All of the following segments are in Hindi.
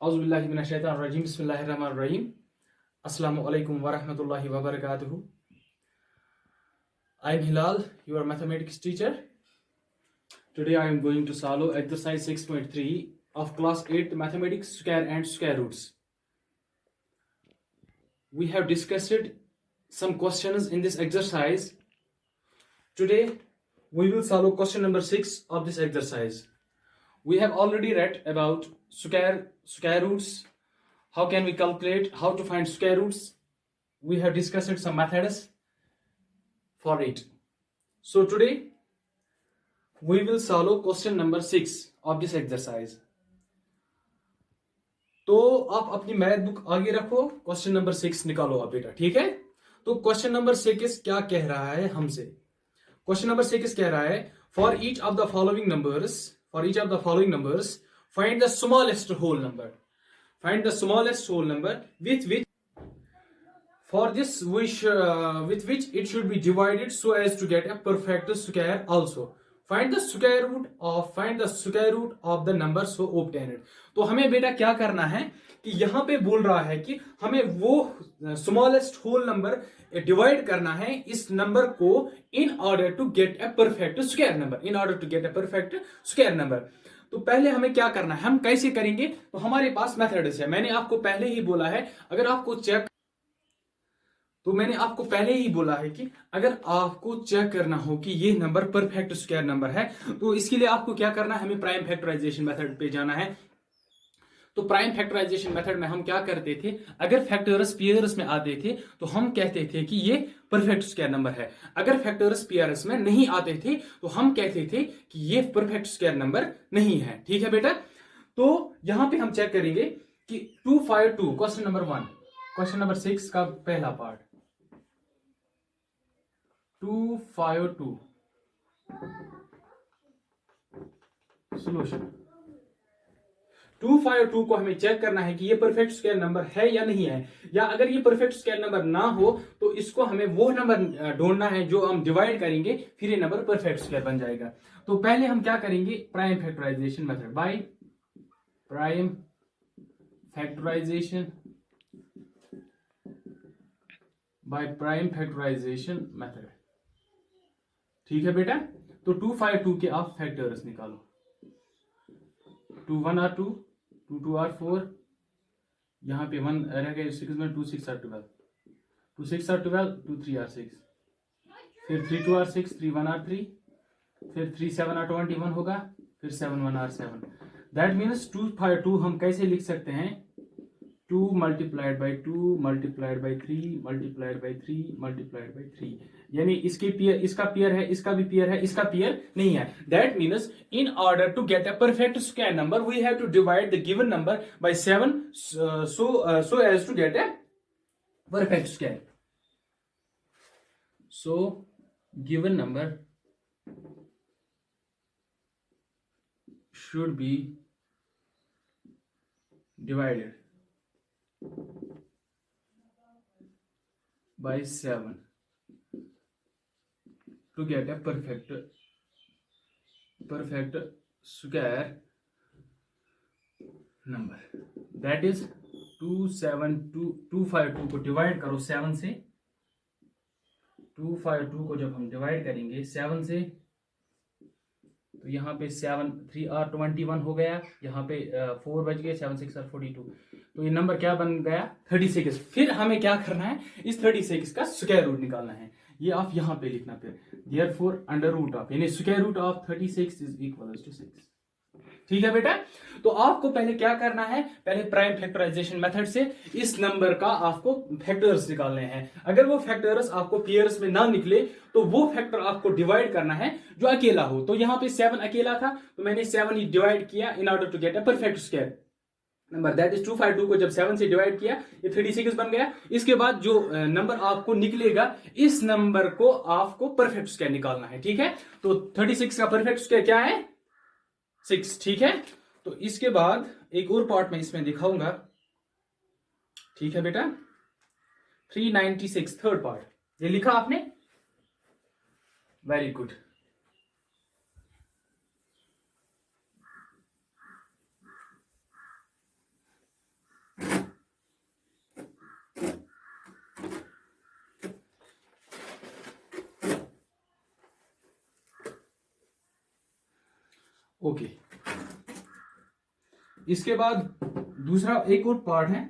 Auzubillahiminash-shaytanir-rajim. Bismillahir-rahmanir-rahim. Assalamu alaikum wa rahmatullahi wa barakatuhu. I am Hilal, your mathematics teacher. Today I am going to solve exercise 6.3 of class 8 mathematics square and square roots. We have discussed some questions in this exercise. Today we will solve question number 6 of this exercise. We have already read about square roots, how can we calculate, how to find square roots. We have discussed some methods for it. So today we will solve question number 6 of this exercise. तो आप अपनी मैथ बुक आगे रखो, क्वेश्चन नंबर 6 निकालो आप बेटा, ठीक है। तो क्वेश्चन नंबर 6 क्या कह रहा है हमसे? क्वेश्चन नंबर 6 कह रहा है for each of the following numbers find the smallest whole number with which with which it should be divided so as to get a perfect square. Also find the square root of the number so obtained. तो हमें बेटा क्या करना है कि यहाँ पे बोल रहा है कि हमें वो स्मॉलेस्ट होल नंबर डिवाइड करना है इस नंबर को in order to get a perfect square number. तो पहले हमें क्या करना है, हम कैसे करेंगे? तो हमारे पास मेथड्स है। मैंने आपको पहले ही बोला है अगर आपको चेक करना हो कि ये नंबर परफेक्ट स्क्वायर नंबर है, तो इसके लिए आपको क्या करना है, हमें प्राइम फैक्टराइजेशन मेथड पे जाना है। तो प्राइम फैक्टराइजेशन मेथड में हम क्या करते थे, अगर फैक्टर्स पेयर्स में आते थे तो हम कहते थे कि ये परफेक्ट स्क्वायर नंबर है। अगर फैक्टर्स पेयर्स में नहीं आते थे तो हम कहते थे कि ये परफेक्ट स्क्वायर नंबर नहीं है, ठीक है बेटा। तो यहां पे हम चेक करेंगे कि 252 क्वेश्चन नंबर 1, क्वेश्चन नंबर 6 का पहला पार्ट 252 सोल्यूशन। 252 को हमें चेक करना है कि ये परफेक्ट स्क्वायर नंबर है या नहीं है, या अगर ये परफेक्ट स्क्वायर नंबर ना हो तो इसको हमें वो नंबर ढूंढना है जो हम डिवाइड करेंगे, फिर ये नंबर परफेक्ट स्क्वायर बन जाएगा। तो पहले हम क्या करेंगे, prime factorisation method by prime factorisation method, ठीक है बेटा। तो 252 के आप फैक्टर्स निकालो। 2 1 are 2, 2 2 are 4, यहाँ पे 1 रह गया 6 में, 2 6 are 12, 2 6 are 12, 2 3 are 6, फिर 3 2 are 6, 3 1 are 3, फिर 3 7 are 21 होगा, फिर 7 1 are 7। दैट मीन्स 252 हम कैसे लिख सकते हैं, 2 multiplied by 2 multiplied by 3 multiplied by 3 multiplied by 3, यानी इसके पेयर, इसका पेयर है, इसका भी पेयर है, इसका पेयर नहीं है। That means in order to get a perfect square number we have to divide the given number by 7 so as to get a perfect square. So given number should be divided by 7 to get a perfect square number. That is 252 को डिवाइड करो 7 से। 252 को जब हम डिवाइड करेंगे 7 से तो यहाँ पे 7 3 are 21 हो गया, यहाँ पे 4 बच गए, 7 6 are 42, तो ये नंबर क्या बन गया, 36। फिर हमें क्या करना है, इस 36 का स्क्वायर रूट निकालना है। ये आप यहाँ पे लिखना, फिर देयरफॉर अंडर रूट ऑफ, यानी square root of 36 is equal to 6, ठीक है बेटा। तो आपको पहले क्या करना है, पहले प्राइम फैक्टराइजेशन मेथड से इस नंबर का आपको फैक्टर्स निकालने हैं। अगर वो फैक्टर्स आपको पेयर्स में ना निकले तो वो फैक्टर आपको डिवाइड करना है जो अकेला हो। तो यहाँ पे 7 अकेला था तो मैंने 7 ही डिवाइड किया in order to get a perfect square number. That is 252 को जब 7 से डिवाइड किया ये 36 बन गया। इसके बाद जो नंबर आपको निकलेगा इस नंबर को आपको परफेक्ट स्क्वायर निकालना है, ठीक है। तो 36 का परफेक्ट स्क्वायर क्या है, 6, ठीक है। तो इसके बाद एक और पार्ट में इसमें दिखाऊंगा, ठीक है बेटा। 396 थर्ड पार्ट, ये लिखा आपने, वेरी गुड। ओके। इसके बाद दूसरा एक और पार्ट है,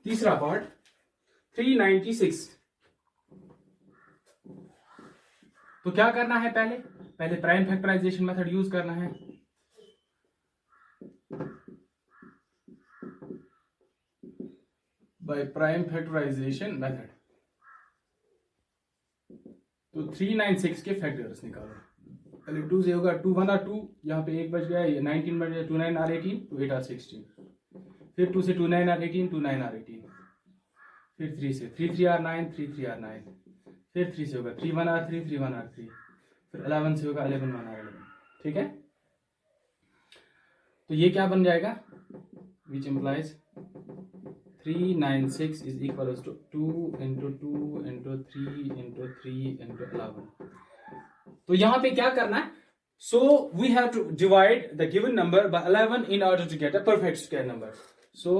तीसरा पार्ट 396। तो क्या करना है, पहले प्राइम फैक्टराइजेशन मेथड यूज करना है। बाय प्राइम फैक्टराइजेशन मेथड तो 396 के फैक्टर्स निकालो। पहले 2 से होगा 2 1 और 2, यहाँ पे 1 बच गया, ये 19 बच गया, 2 9 और 18, 2 8 और 16। फिर 2 से 2 9 और 18, 2 9 और 18। फिर 3 से 3 3 और 9, 3 3 और 9। फिर 3 से होगा 3 1 और 3, 3 1 और 3। फिर 11 से होगा 11 1 और 11। ठीक है, तो ये क्या बन जाएगा, which implies 396 is equal to 2 into 2 into 3 into 3 into 11। तो यहां पे क्या करना है, so we have to divide the given number by 11 in order to get a perfect square number. So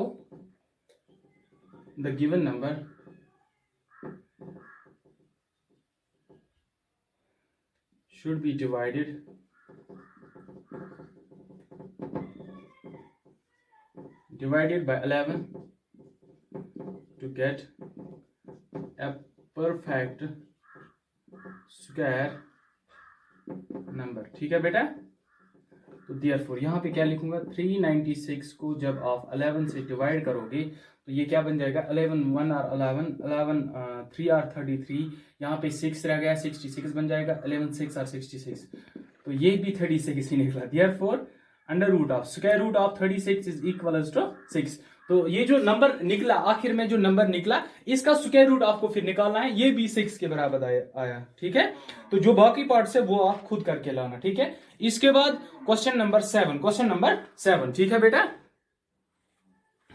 the given number should be divided by 11 to get a perfect square number। ठीक है बेटा, तो therefore यहाँ पे क्या लिखूंगा, 396 को जब आप 11 से डिवाइड करोगे तो ये क्या बन जाएगा, 11 1 और 11 3 और 33, यहाँ पे 6 रह गया, 66 बन जाएगा, 11 6 और 66, तो ये भी 36 ही निकला। therefore under root of square root of 36 is equal to 6। तो ये जो नंबर निकला, आखिर में जो नंबर निकला, इसका स्क्वायर रूट आपको फिर निकालना है, ये भी 6 के बराबर आया। ठीक है, तो जो बाकी पार्ट्स है वो आप खुद करके लाना। ठीक है, इसके बाद क्वेश्चन नंबर 7। ठीक है बेटा,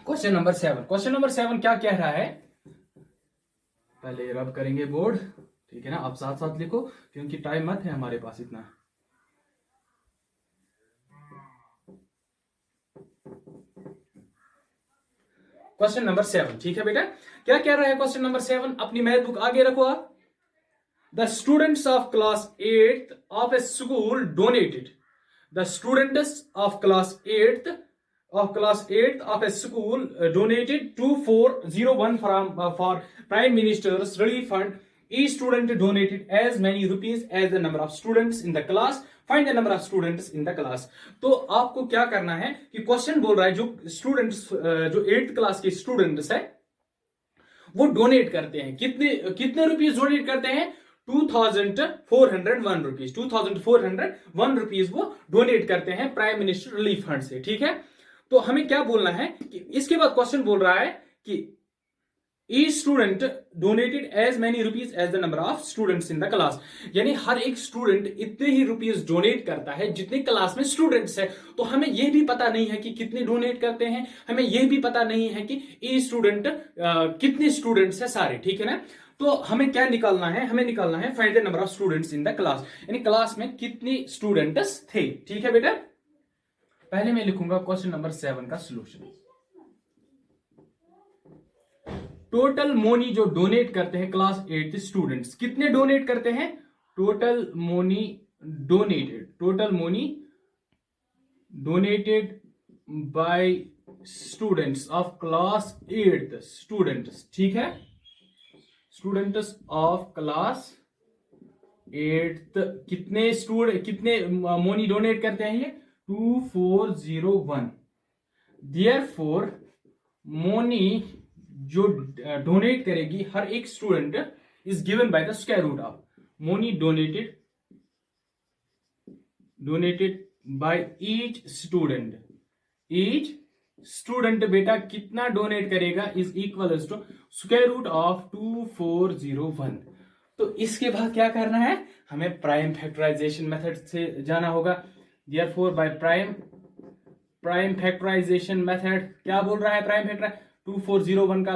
क्वेश्चन नंबर 7 क्या कह रहा है, पहले रब करेंगे बोर्ड। ठीक है ना, आप साथ साथ लिखो क्योंकि टाइम मत है हमारे पास इतना। Question number 7। ठीक है बेटा, क्या कह रहा है क्वेश्चन नंबर 7, अपनी मैथ बुक आगे रखो आप। The students of class 8th of A school donated, the students of class 8th of a school donated 2401 for Prime Minister's Relief Fund. Each student donated as many rupees as the number of students in the class. Find the number of students in the class. तो आपको क्या करना है कि क्वेश्चन बोल रहा है जो स्टूडेंट्स, जो 8th क्लास के स्टूडेंट्स है वो डोनेट करते हैं, कितने रुपीस डोनेट करते हैं, 2401 रुपीज, 2401 रुपीज वो डोनेट करते हैं प्राइम मिनिस्टर रिलीफ फंड से। ठीक है, तो हमें क्या बोलना है कि इसके बाद क्वेश्चन बोल रहा है कि each student donated as many rupees as the number of students in the class, यानी हर एक स्टूडेंट इतने ही रुपीज डोनेट करता है जितने क्लास में स्टूडेंट्स है। तो हमें यह भी पता नहीं है कि कितने डोनेट करते हैं, हमें यह भी पता नहीं है कि ईच स्टूडेंट कितने स्टूडेंट्स है सारे। ठीक है ना, तो हमें क्या निकालना है, हमें निकालना है find the number of students in the class, यानी क्लास में कितने स्टूडेंट्स थे। ठीक है बेटा, पहले मैं लिखूंगा क्वेश्चन नंबर 7 का सॉल्यूशन। टोटल मोनी जो डोनेट करते हैं क्लास 8 स्टूडेंट्स, कितने डोनेट करते हैं, total money donated by students of class 8 students. ठीक है, स्टूडेंट्स ऑफ क्लास 8 कितने मोनी डोनेट करते हैं, ये 2401। देयरफॉर मोनी जो डोनेट करेगी हर एक student is given by the square root of money donated by each student बेटा कितना डोनेट करेगा is equal to square root of 2401। तो इसके बाद क्या करना है, हमें प्राइम फैक्टराइजेशन मेथड से जाना होगा। Therefore by prime factorisation method क्या बोल रहा है, प्राइम फैक्टर 2401 का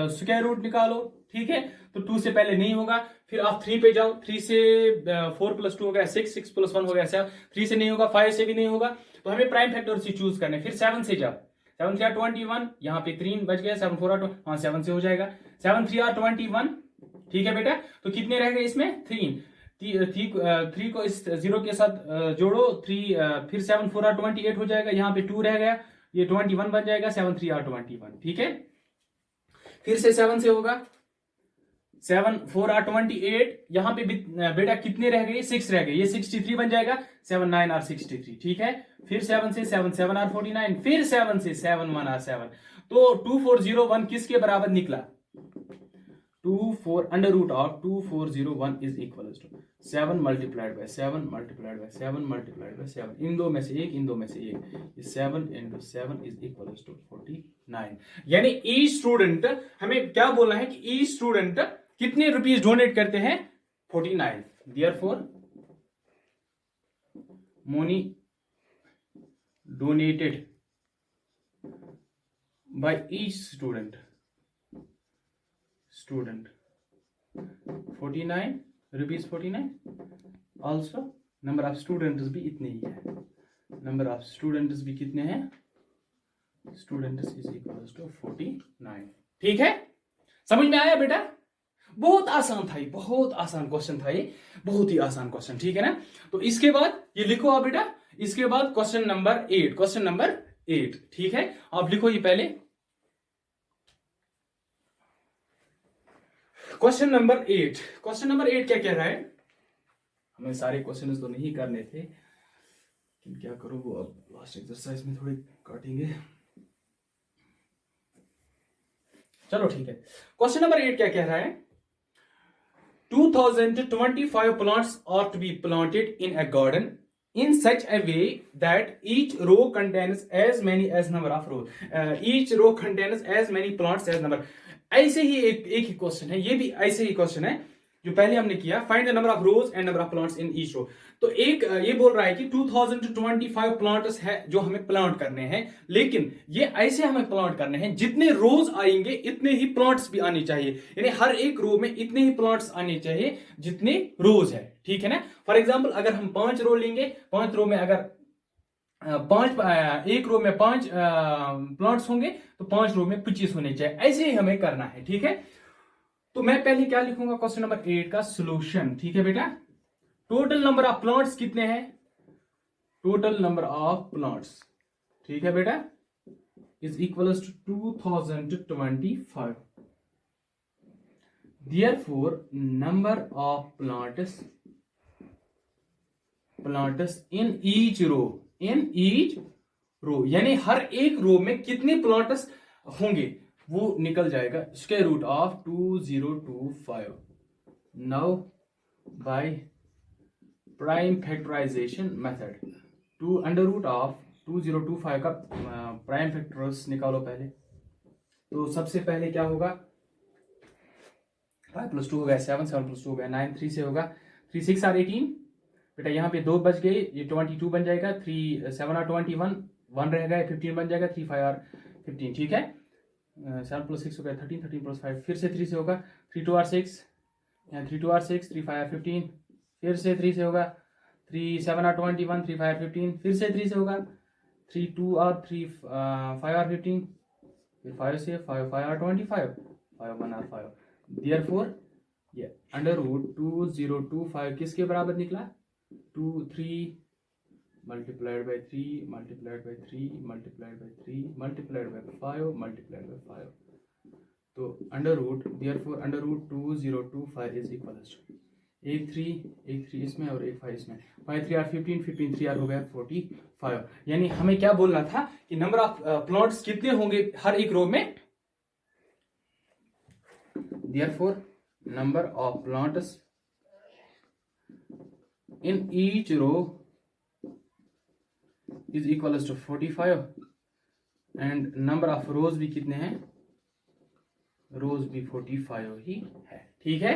स्क्वायर रूट निकालो। ठीक है, तो 2 से पहले नहीं होगा, फिर आप 3 पे जाओ, 3 से 4 + 2 हो गया 6, 6 + 1 हो गया 7, 3 से नहीं होगा, 5 से भी नहीं होगा, तो हमें प्राइम फैक्टर से चूज करना है। फिर 7 से जाओ, 7 3 21, यहाँ पे 3 बच गया, 7 4 7 से हो जाएगा, 7 3 21। ठीक है बेटा, तो कितने रह गए इसमें 3, थ्री को इस जीरो के साथ जोड़ो, थ्री फिर 7 4 आर 28 हो जाएगा, यहाँ पे 2 रह गया, ये 21 बन जाएगा, 7 3 आर 21। ठीक है, फिर से 7 से होगा, 7 4 आर 28, यहाँ पे बेटा कितने रह गए, 6 रह गए, ये 63 बन जाएगा, 7 9 आर 63। ठीक है, फिर 7 से 7 7 आर 49, फिर 7 से 7 1 आर 7। तो 2401 किसके बराबर निकला, 24 under root of 2401 is equal to 7 multiplied by 7 multiplied by 7 multiplied by 7, इन दो में से एक, इन दो में से एक, 7 into 7 इज इक्वल टू 49। यानी ई स्टूडेंट, हमें क्या बोलना है कि ई स्टूडेंट कितने रुपीज डोनेट करते हैं, 49। Therefore money donated by each student 49 rupees 49। Also number of students भी इतने ही है, नंबर ऑफ स्टूडेंट्स भी कितने हैं, स्टूडेंट्स इज इक्वल टू 49। ठीक है, समझ में आया बेटा, बहुत आसान था ये, बहुत आसान क्वेश्चन था ये, बहुत ही आसान क्वेश्चन। ठीक है ना, तो इसके बाद ये लिखो आप बेटा, इसके बाद क्वेश्चन नंबर 8, क्वेश्चन नंबर 8। ठीक है, आप लिखो ये पहले, क्वेश्चन नंबर 8। क्वेश्चन नंबर 8 क्या कह रहा है, हमें सारे क्वेश्चन तो नहीं करने थे, लेकिन क्या करूं, वो अब लास्ट एक्सरसाइज में थोड़े काटेंगे। चलो ठीक है, क्वेश्चन नंबर 8 क्या कह रहा है, 2025 plants are to be planted in a garden in such a way that each row contains as many as number of rows, each row contains as many plants as number। ऐसे ही एक ही क्वेश्चन है, ये भी ऐसे ही क्वेश्चन है जो पहले हमने किया, find the number of rows and number of plants in each row. तो एक ये बोल रहा है कि 2025 प्लांट्स है जो हमें प्लांट करने हैं, लेकिन ये ऐसे हमें प्लांट करने हैं जितने रोज आएंगे इतने ही प्लांट्स भी आने चाहिए, यानी हर एक रो में इतने ही प्लांट्स आने चाहिए जितने रोज है। ठीक है ना, फॉर एग्जाम्पल अगर हम 5 रो लेंगे, 5 रो में अगर एक रो में 5 प्लांट्स होंगे तो 5 रो में 25 होने चाहिए, ऐसे ही हमें करना है। ठीक है, तो मैं पहले क्या लिखूंगा, क्वेश्चन नंबर 8 का सॉल्यूशन। ठीक है बेटा, टोटल नंबर ऑफ प्लांट्स कितने हैं, टोटल नंबर ऑफ प्लांट्स, ठीक है बेटा, is equals to 2025। Therefore number of plants in each row, यानी हर एक रो में कितने प्लांट्स होंगे वो निकल जाएगा, square root of 2025। Now by prime factorisation method, to under root of 2025 का प्राइम फैक्टर्स निकालो पहले। तो सबसे पहले क्या होगा, 5 + 2 हो गया 7, 7 + 2 हो गया 9, 3 से होगा, 3 6 आर 18 बेटा, यहाँ पे 2 बच गए, ये 22 बन जाएगा, 3 7 आर 21, 1 रह गया 15 बन जाएगा, 3 5 आर 15। ठीक है, 7 + 6 हो गया 13, 13 + 5 फिर से 3 से होगा, 3 2 आर 6, यहाँ 3 2 आर 6, 3 5 आर 15, फिर से 3 से होगा, 3 7 आर 21, 3 5 आर 15, फिर से 3 से होगा, 3 2 आर 3 5 आर 15, फिर 5 से 5 5 आर 25, 5 1 आर 5। देयरफॉर ये अंडर रूट 2025 किसके बराबर निकला, 2 3 multiplied by 3 multiplied by 3 multiplied by 3 multiplied by 5 multiplied by 5। तो under root, therefore under root 2025 is equal to एक 3 इसमें और एक 5 इसमें, 5 3 आर 15, 15 3 आर हो गया 45। यानी हमें क्या बोलना था कि नंबर ऑफ प्लॉट्स कितने होंगे हर एक रो में, therefore number of plots in each row is equal to 45 and number of rows भी कितने हैं, रोज भी 45 ही है। ठीक है,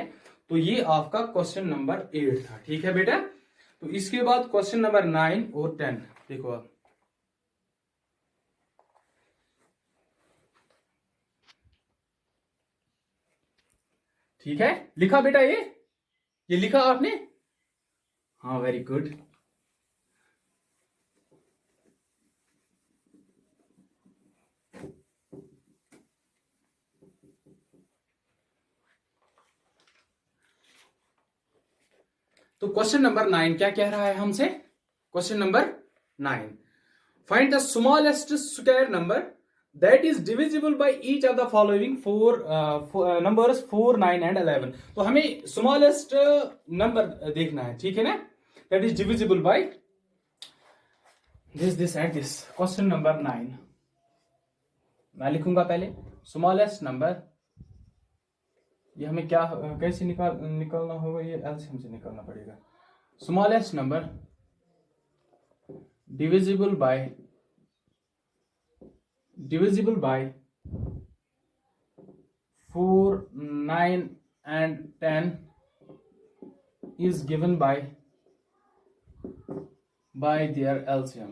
तो ये आपका क्वेश्चन नंबर 8 था। ठीक है बेटा, तो इसके बाद क्वेश्चन नंबर 9 और 10 देखो आप, ठीक है, लिखा बेटा, ये लिखा आपने, हाँ वेरी गुड। तो क्वेश्चन नंबर 9 क्या कह रहा है हमसे? Question number 9, find the smallest square number that is divisible by each of the following four numbers 4, 9 and 11। तो हमें स्मॉलेस्ट नंबर देखना है, ठीक है ना, that is divisible by this and this. Question number 9 मैं लिखूंगा पहले स्मॉलेस्ट नंबर, ये हमें क्या कैसे निकालना होगा, ये एलसीएम से निकालना पड़ेगा। Smallest number divisible by 4, 9 and 10 is given by their LCM,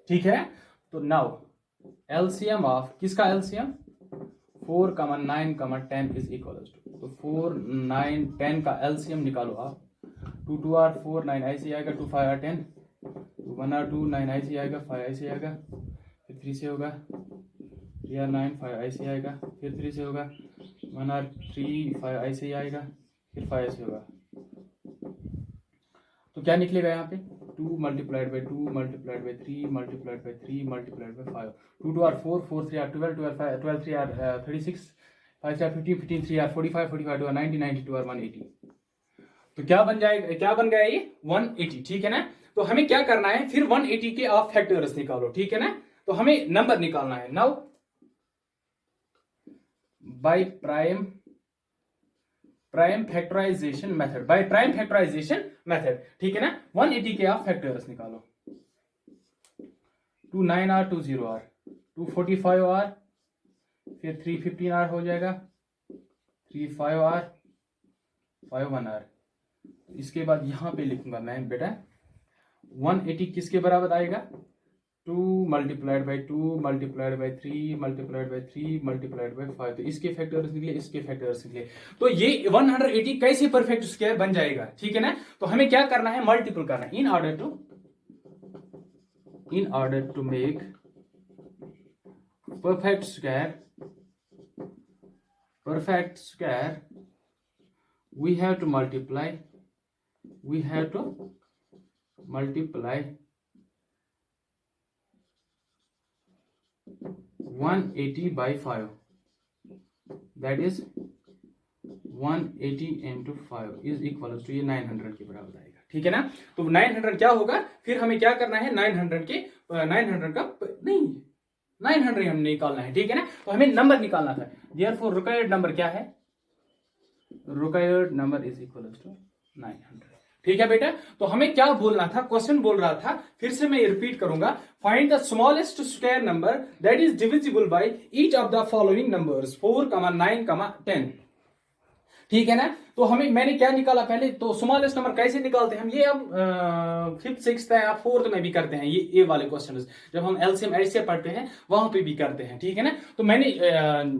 ठीक है। तो नाउ LCM ऑफ किसका LCM 4, 9, 10 इज इक्वल टू, तो 4, 9, 10 का LCM निकालो आप। 2 2 आर 4, 9 ऐसे आएगा, 2 5 आर 10, 1 आर 2, 9 ऐसे आएगा, 5 ऐसे आएगा, फिर 3 से होगा, 3 आर 9, 5 ऐसे आएगा, फिर 3 से होगा, 1 आर 3, 5 ऐसे ही आएगा, फिर 5 ऐसे होगा। तो क्या निकलेगा यहाँ पे 2 multiplied by 2 multiplied by 3 multiplied by 3 multiplied by 5, 2 2 are 4, 4 3 are 12, 12 3 are 36, 5 3 are 15, 15 3 are 45, 45 2 are 90, 92 are 180। तो क्या बन जाएगा, क्या बन गया ये 180, ठीक है ना। तो हमें क्या करना है फिर 180 के आप फैक्टर्स निकालो, ठीक है ना। तो हमें नंबर निकालना है now by prime factorisation method, by prime factorisation method, ठीक है ना। 180 के आप फैक्टर्स निकालो। 2 9 आर 2 0 आर 2 45 आर, फिर 3 15 आर हो जाएगा, 3 5 आर 5 1 आर। इसके बाद यहां पे लिखूंगा मैं बेटा 180 किसके बराबर आएगा 2 multiplied by 2 multiplied by 3 multiplied by 3 multiplied by 5। तो इसके फैक्टर्स निकले, इसके फैक्टर्स निकले। तो ये 180 कैसे परफेक्ट स्क्वायर बन जाएगा, ठीक है ना। तो हमें क्या करना है मल्टीपल करना है in order to make perfect square we have to multiply 180 by 5, that is 180 into 5 is equal to ये 900 के बराबर आएगा, ठीक है ना। तो 900 क्या होगा, फिर हमें क्या करना है 900 हमें निकालना है, ठीक है ना। तो हमें नंबर निकालना था, therefore रिक्वायर्ड नंबर क्या है, required number is equal to 900, ठीक है बेटा। तो हमें क्या बोलना था, क्वेश्चन बोल रहा था, फिर से मैं रिपीट करूंगा, find the smallest square number that is divisible by each of the following numbers 4, 9, 10, ठीक है ना। तो हमें मैंने क्या निकाला पहले, तो स्मॉलेस्ट नंबर कैसे निकालते हैं हम, ये हम 5th 6th या 4th में भी करते हैं ये वाले क्वेश्चन, जब हम एलसीएम ऐसे पढ़ते हैं वहां पे भी करते हैं, ठीक है ना। तो मैंने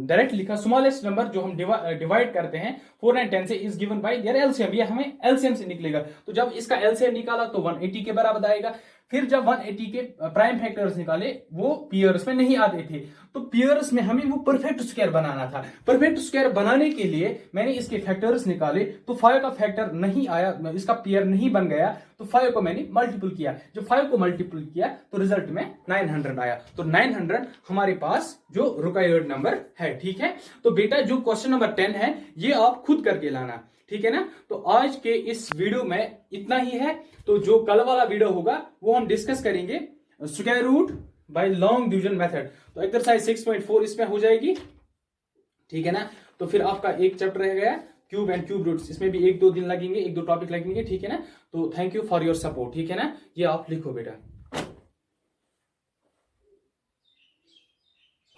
डायरेक्ट लिखा स्मॉलेस्ट नंबर जो हम डिवाइड करते हैं 4 and 10 से is given bye there LCM, ये हमें एलसीएम से निकलेगा। तो जब इसका एलसीएम निकाला तो 180 के बराबर आएगा। फिर जब 180 के प्राइम फैक्टर्स निकाले वो पेयर्स में नहीं आते थे, तो पेयर्स में हमें वो परफेक्ट स्क्वायर बनाना था। परफेक्ट स्क्वायर बनाने के लिए मैंने इसके फैक्टर्स निकाले, तो 5 का फैक्टर नहीं आया, इसका पेयर नहीं बन गया, तो 5 को मैंने मल्टीपल किया। जब 5 को मल्टीपल किया तो रिजल्ट में 900 आया। तो 900 हमारे पास जो रिक्वायर्ड नंबर है, ठीक है। तो बेटा जो क्वेश्चन नंबर 10 है ये आप खुद करके लाना, ठीक है ना। तो आज के इस वीडियो में इतना ही है। तो जो कल वाला वीडियो होगा वो हम डिस्कस करेंगे square root by long division method. तो एक्सरसाइज 6.4 इसमें हो जाएगी, ठीक है ना। तो फिर आपका एक चैप्टर रह गया क्यूब एंड क्यूब रूट्स, इसमें भी 1-2 दिन लगेंगे, 1-2 टॉपिक लगेंगे, ठीक है ना। तो thank you for your support, ठीक है ना। ये आप लिखो बेटा।